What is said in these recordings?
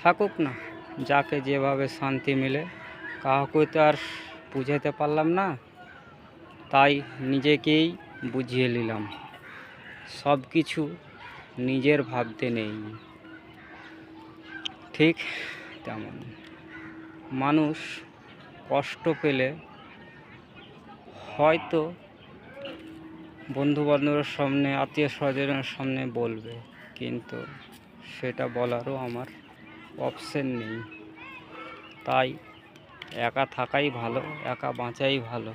থাকুক না, যাকে যেভাবে শান্তি মিলে। কাউকে তো আর বুঝাতে পারলাম না, তাই নিজেকেই বুঝিয়ে নিলাম। সব কিছু নিজের ভাবতে নেই। ঠিক তেমন মানুষ কষ্ট পেলে হয়তো বন্ধুবান্ধবের সামনে, আত্মীয় স্বজনের সামনে বলবে, কিন্তু সেটা বলারও আমার অপশন নেই। তাই একা থাকাই ভালো, একা বাঁচাই ভালো।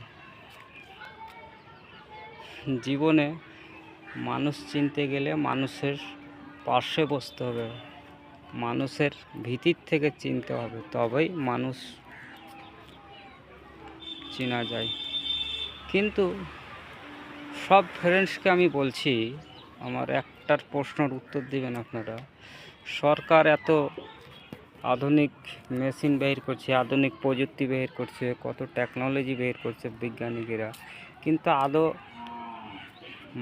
জীবনে মানুষ চিনতে গেলে মানুষের পাশে বসতে হবে, মানুষের ভিতর থেকে চিনতে হবে, তবেই মানুষ চেনা যায়। কিন্তু সব ফ্রেন্ডসকে আমি বলছি, আমার একটার প্রশ্নের উত্তর দিবেন আপনারা। সরকার এত আধুনিক মেশিন বের করছে, আধুনিক প্রযুক্তি বের করছে, কত টেকনোলজি বের করছে বিজ্ঞানীরা, কিন্তু আদৌ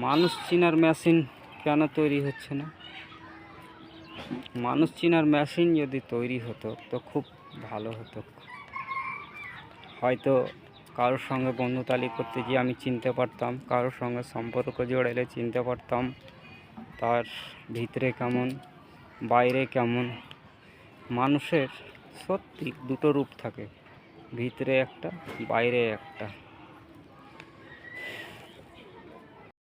মানুষ চেনার মেশিন কেন তৈরি হচ্ছে না? মানুষ চেনার মেশিন যদি তৈরি হতো তো খুব ভালো হতো। হয়তো কারোর সঙ্গে বন্ধুতালি করতে গিয়ে আমি চিনতে পারতাম, কারোর সঙ্গে সম্পর্ক জড়াইলে চিনতে পারতাম তার ভিতরে কেমন, বাইরে কেমন। মানুষের সত্যি দুটো রূপ থাকে, ভিতরে একটা, বাইরে একটা।